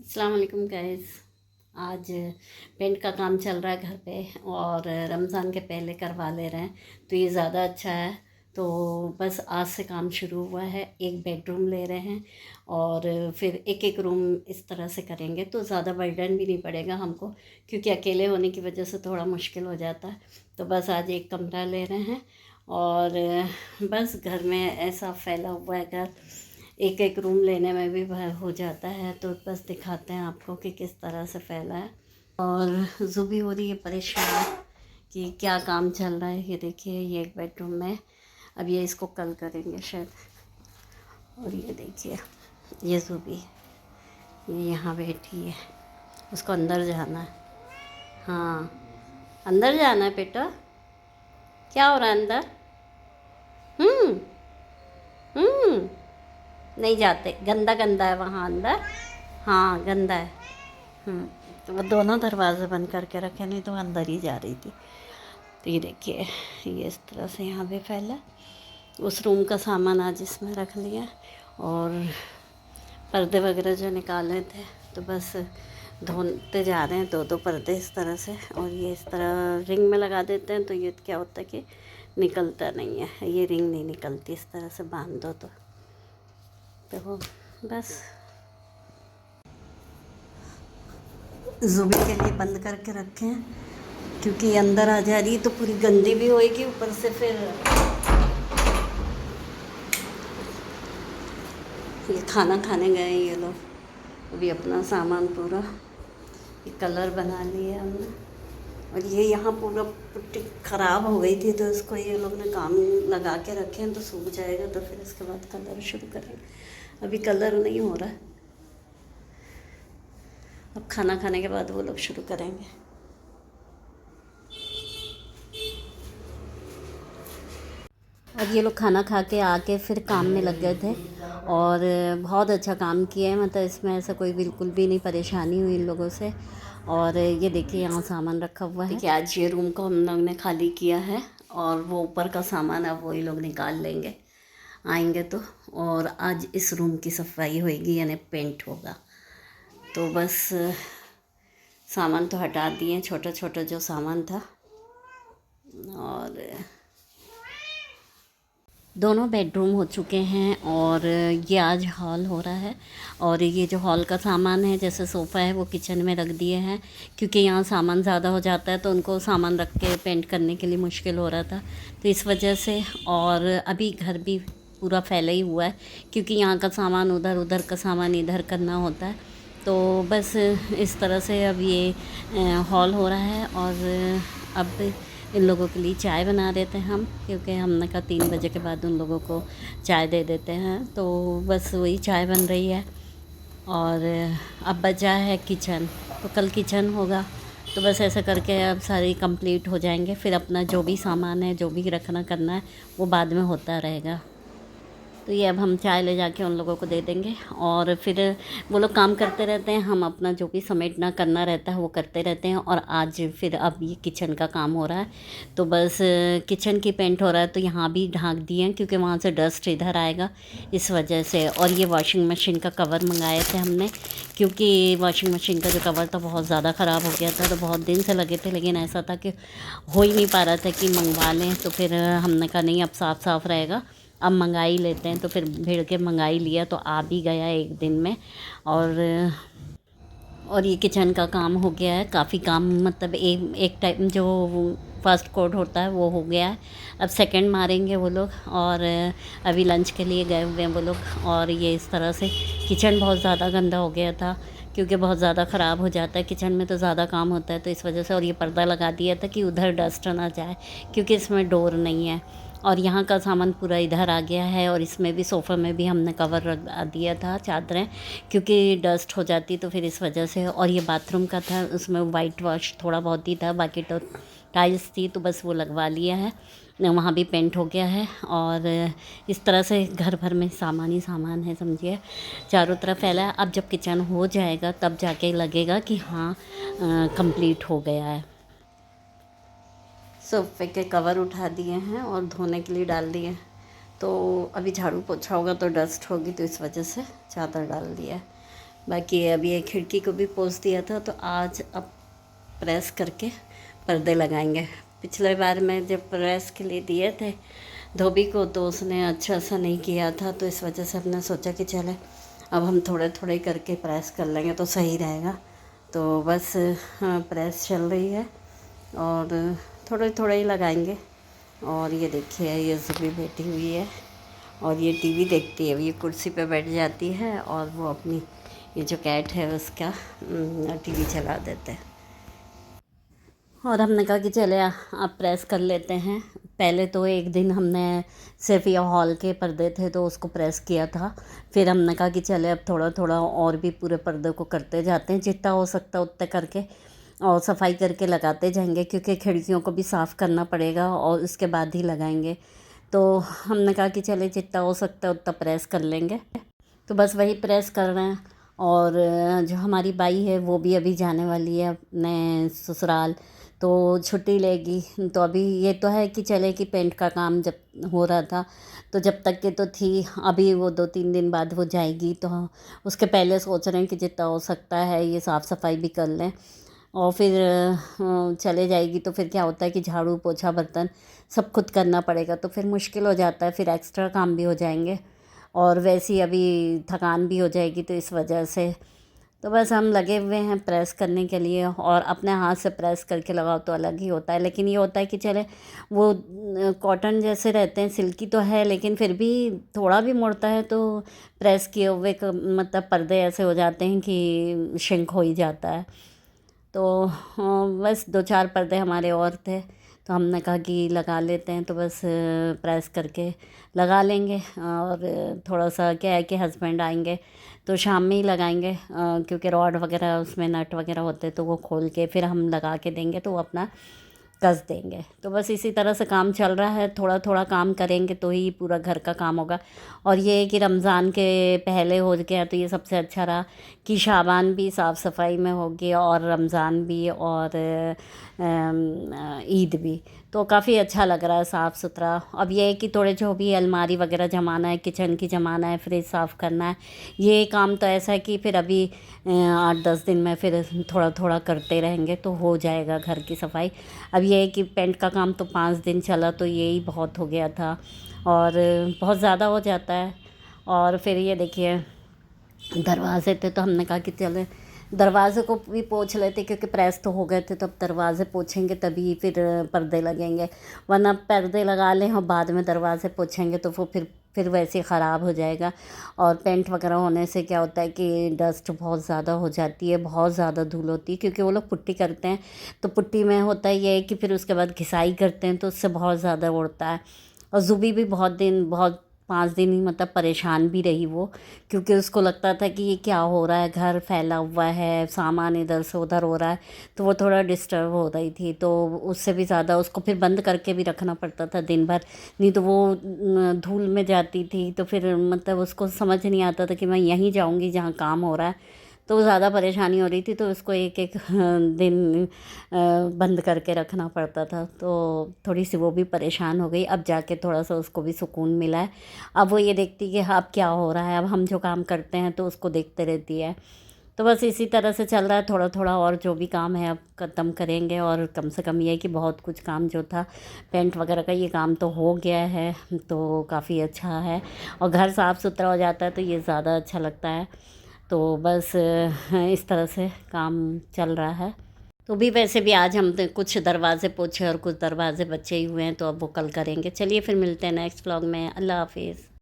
अस्सलाम वालेकुम गाइस। आज पेंट का काम चल रहा है घर पे और रमज़ान के पहले करवा ले रहे हैं तो ये ज़्यादा अच्छा है। तो बस आज से काम शुरू हुआ है। एक बेडरूम ले रहे हैं और फिर एक एक रूम इस तरह से करेंगे तो ज़्यादा बर्डन भी नहीं पड़ेगा हमको, क्योंकि अकेले होने की वजह से थोड़ा मुश्किल हो जाता है। तो बस आज एक कमरा ले रहे हैं और बस घर में ऐसा फैला हुआ है घर, एक एक रूम लेने में भी भर हो जाता है। तो बस दिखाते हैं आपको कि किस तरह से फैला है। और ज़ुबी हो रही है परेशान कि क्या काम चल रहा है। ये देखिए, ये एक बेडरूम में, अब ये इसको कल करेंगे शायद। और ये देखिए, ये ज़ुबी ये यहाँ बैठी है, उसको अंदर जाना है। हाँ, अंदर जाना है बेटा। क्या हो रहा है अंदर? हम्म हम्म नहीं जाते, गंदा गंदा है वहाँ अंदर। हाँ, गंदा है। तो वो दोनों दरवाज़े बंद करके रखे, नहीं तो वो अंदर ही जा रही थी। तो ये देखिए, ये इस तरह से यहाँ पे फैला। उस रूम का सामान आज इसमें रख लिया और पर्दे वगैरह जो निकाले थे तो बस धोते जा रहे हैं। दो दो पर्दे इस तरह से, और ये इस तरह रिंग में लगा देते हैं तो ये क्या होता है कि निकलता नहीं है। ये रिंग नहीं निकलती, इस तरह से बांध दो तो वो बस ज़ुबी के लिए बंद करके रखे हैं, क्योंकि अंदर आ जा रही है तो पूरी गंदी भी होएगी ऊपर से। फिर ये खाना खाने गए ये लोग, अभी अपना सामान पूरा ये कलर बना लिया हमने। और ये यहाँ पूरा पुट्टी ख़राब हो गई थी तो इसको ये लोग ने काम लगा के रखे हैं, तो सूख जाएगा तो फिर इसके बाद कलर शुरू करेंगे। अभी कलर नहीं हो रहा है, अब खाना खाने के बाद वो लोग शुरू करेंगे। अब ये लोग खाना खा के आके फिर काम में लग गए थे और बहुत अच्छा काम किया है। मतलब इसमें ऐसा कोई बिल्कुल भी नहीं परेशानी हुई इन लोगों से। और ये देखिए, यहाँ सामान रखा हुआ है कि आज ये रूम को हम लोग ने खाली किया है और वो ऊपर का सामान अब वही लोग निकाल लेंगे आएंगे तो। और आज इस रूम की सफाई होएगी, यानी पेंट होगा। तो बस सामान तो हटा दिए, छोटा छोटा जो सामान था। और दोनों बेडरूम हो चुके हैं और ये आज हॉल हो रहा है। और ये जो हॉल का सामान है, जैसे सोफ़ा है, वो किचन में रख दिए हैं, क्योंकि यहाँ सामान ज़्यादा हो जाता है तो उनको सामान रख के पेंट करने के लिए मुश्किल हो रहा था, तो इस वजह से। और अभी घर भी पूरा फैला ही हुआ है, क्योंकि यहाँ का सामान उधर, उधर का सामान इधर करना होता है। तो बस इस तरह से अब ये हॉल हो रहा है। और अब इन लोगों के लिए चाय बना देते हैं हम, क्योंकि हमने कहा 3 बजे के बाद उन लोगों को चाय दे देते हैं। तो बस वही चाय बन रही है। और अब बचा है किचन, तो कल किचन होगा। तो बस ऐसा करके अब सारी कंप्लीट हो जाएंगे, फिर अपना जो भी सामान है, जो भी रखना करना है, वो बाद में होता रहेगा। तो ये अब हम चाय ले जाके उन लोगों को दे देंगे और फिर वो लोग काम करते रहते हैं, हम अपना जो भी समेटना करना रहता है वो करते रहते हैं। और आज फिर अब ये किचन का काम हो रहा है, तो बस किचन की पेंट हो रहा है, तो यहाँ भी ढाँक दिए हैं क्योंकि वहाँ से डस्ट इधर आएगा, इस वजह से। और ये वॉशिंग मशीन का कवर मंगाए थे हमने, क्योंकि वॉशिंग मशीन का जो कवर था बहुत ज़्यादा ख़राब हो गया था, तो बहुत दिन से लगे थे, लेकिन ऐसा था कि हो ही नहीं पा रहा था कि मंगवा लें। तो फिर हमने कहा नहीं, अब साफ़ साफ़ रहेगा, अब मंगा ही लेते हैं। तो फिर भिड़ के मंगा ही लिया, तो आ भी गया एक दिन में। और ये किचन का काम हो गया है, काफ़ी काम, मतलब एक टाइम जो फर्स्ट कोट होता है वो हो गया है। अब सेकंड मारेंगे वो लोग। और अभी लंच के लिए गए हुए हैं वो लोग। और ये इस तरह से किचन बहुत ज़्यादा गंदा हो गया था, क्योंकि बहुत ज़्यादा ख़राब हो जाता है किचन में, तो ज़्यादा काम होता है, तो इस वजह से। और ये पर्दा लगा दिया था कि उधर डस्ट ना जाए, क्योंकि इसमें डोर नहीं है। और यहाँ का सामान पूरा इधर आ गया है। और इसमें भी, सोफ़े में भी हमने कवर रख दिया था, चादरें, क्योंकि डस्ट हो जाती तो फिर इस वजह से। और ये बाथरूम का था, उसमें वाइट वॉश थोड़ा बहुत ही था, बाकी तो टाइल्स थी, तो बस वो लगवा लिया है, वहाँ भी पेंट हो गया है। और इस तरह से घर भर में सामान ही सामान है, समझिए, चारों तरफ फैला है। अब जब किचन हो जाएगा तब जाके लगेगा कि हाँ कंप्लीट हो गया है। सोफ़े के कवर उठा दिए हैं और धोने के लिए डाल दिए। तो अभी झाड़ू पोछा होगा तो डस्ट होगी, तो इस वजह से चादर डाल दिया है। बाकी अभी ये खिड़की को भी पोंछ दिया था, तो आज अब प्रेस करके पर्दे लगाएंगे। पिछले बार मैं जब प्रेस के लिए दिए थे धोबी को तो उसने अच्छा सा नहीं किया था, तो इस वजह से हमने सोचा कि चले अब हम थोड़े थोड़े करके प्रेस कर लेंगे तो सही रहेगा। तो बस प्रेस चल रही है और थोड़े थोड़े ही लगाएंगे। और ये देखिए ये ज़ुबी बैठी हुई है और ये टीवी देखती है। ये कुर्सी पे बैठ जाती है और वो अपनी ये जो कैट है उसका टीवी चला देते हैं। और हमने कहा कि चले आप प्रेस कर लेते हैं। पहले तो एक दिन हमने सिर्फ ये हॉल के पर्दे थे तो उसको प्रेस किया था। फिर हमने कहा कि चले अब थोड़ा थोड़ा और भी पूरे पर्दे को करते जाते हैं, जितना हो सकता है उतना करके, और सफाई करके लगाते जाएंगे क्योंकि खिड़कियों को भी साफ़ करना पड़ेगा और उसके बाद ही लगाएंगे। तो हमने कहा कि चले जितना हो सकता है उतना प्रेस कर लेंगे। तो बस वही प्रेस कर रहे हैं। और जो हमारी बाई है वो भी अभी जाने वाली है अपने ससुराल, तो छुट्टी लेगी। तो अभी ये तो है कि चले कि पेंट का काम जब हो रहा था तो जब तक के तो थी, अभी वो 2-3 दिन बाद वो जाएगी, तो उसके पहले सोच रहे हैं कि जितना हो सकता है ये साफ़ सफाई भी कर लें। और फिर चले जाएगी तो फिर क्या होता है कि झाड़ू पोछा बर्तन सब खुद करना पड़ेगा, तो फिर मुश्किल हो जाता है, फिर एक्स्ट्रा काम भी हो जाएंगे और वैसे ही अभी थकान भी हो जाएगी, तो इस वजह से तो बस हम लगे हुए हैं प्रेस करने के लिए। और अपने हाथ से प्रेस करके लगाओ तो अलग ही होता है, लेकिन ये होता है कि चले वो कॉटन जैसे रहते हैं, सिल्की तो है लेकिन फिर भी थोड़ा भी मुड़ता है तो प्रेस किए हुए मतलब पर्दे ऐसे हो जाते हैं कि श्रिंक हो ही जाता है। तो बस 2-4 पर्दे हमारे और थे तो हमने कहा कि लगा लेते हैं, तो बस प्रेस करके लगा लेंगे। और थोड़ा सा क्या है कि हस्बैंड आएंगे तो शाम में ही लगाएंगे, क्योंकि रॉड वगैरह उसमें नट वगैरह होते तो वो खोल के फिर हम लगा के देंगे तो वो अपना कस देंगे। तो बस इसी तरह से काम चल रहा है, थोड़ा थोड़ा काम करेंगे तो ही पूरा घर का काम होगा। और ये है कि रमज़ान के पहले हो गया तो ये सबसे अच्छा रहा कि शाबान भी साफ़ सफाई में हो गया और रमज़ान भी और ईद भी, तो काफ़ी अच्छा लग रहा है साफ़ सुथरा। अब ये है कि थोड़े जो भी अलमारी वगैरह जमाना है, किचन की जमाना है, फ्रिज साफ़ करना है, ये काम तो ऐसा है कि फिर अभी 8-10 दिन में फिर थोड़ा थोड़ा करते रहेंगे तो हो जाएगा घर की सफाई। अब ये है कि पेंट का काम तो 5 दिन चला तो यही बहुत हो गया था और बहुत ज़्यादा हो जाता है। और फिर ये देखिए दरवाजे थे तो हमने कहा कि चले दरवाज़े को भी पोंछ लेते क्योंकि प्रेस तो हो गए थे, तो अब दरवाज़े पोंछेंगे तभी फिर पर्दे लगेंगे, वरना पर्दे लगा लें और बाद में दरवाज़े पोंछेंगे तो वो फिर वैसे ख़राब हो जाएगा। और पेंट वगैरह होने से क्या होता है कि डस्ट बहुत ज़्यादा हो जाती है, बहुत ज़्यादा धूल होती है, क्योंकि वो लोग पुट्टी करते हैं तो पुट्टी में होता ये है कि फिर उसके बाद घिसाई करते हैं तो उससे बहुत ज़्यादा उड़ता है। और ज़ुबी भी बहुत 5 दिन ही मतलब परेशान भी रही वो, क्योंकि उसको लगता था कि ये क्या हो रहा है, घर फैला हुआ है, सामान इधर से उधर हो रहा है, तो वो थोड़ा डिस्टर्ब हो रही थी। तो उससे भी ज़्यादा उसको फिर बंद करके भी रखना पड़ता था दिन भर, नहीं तो वो धूल में जाती थी तो फिर मतलब उसको समझ नहीं आता था कि मैं यहीं जाऊँगी जहाँ काम हो रहा है, तो ज़्यादा परेशानी हो रही थी तो उसको एक एक दिन बंद करके रखना पड़ता था, तो थोड़ी सी वो भी परेशान हो गई। अब जाके थोड़ा सा उसको भी सुकून मिला है। अब वो ये देखती कि अब क्या हो रहा है, अब हम जो काम करते हैं तो उसको देखते रहती है। तो बस इसी तरह से चल रहा है, थोड़ा थोड़ा और जो भी काम है अब ख़त्म करेंगे। और कम से कम ये है कि बहुत कुछ काम जो था पेंट वगैरह का ये काम तो हो गया है, तो काफ़ी अच्छा है और घर साफ़ सुथरा हो जाता है तो ये ज़्यादा अच्छा लगता है। तो बस इस तरह से काम चल रहा है। तो भी वैसे भी आज हम तो कुछ दरवाज़े पोछे और कुछ दरवाज़े बचे ही हुए हैं, तो अब वो कल करेंगे। चलिए फिर मिलते हैं नेक्स्ट व्लॉग में। अल्लाह हाफिज़।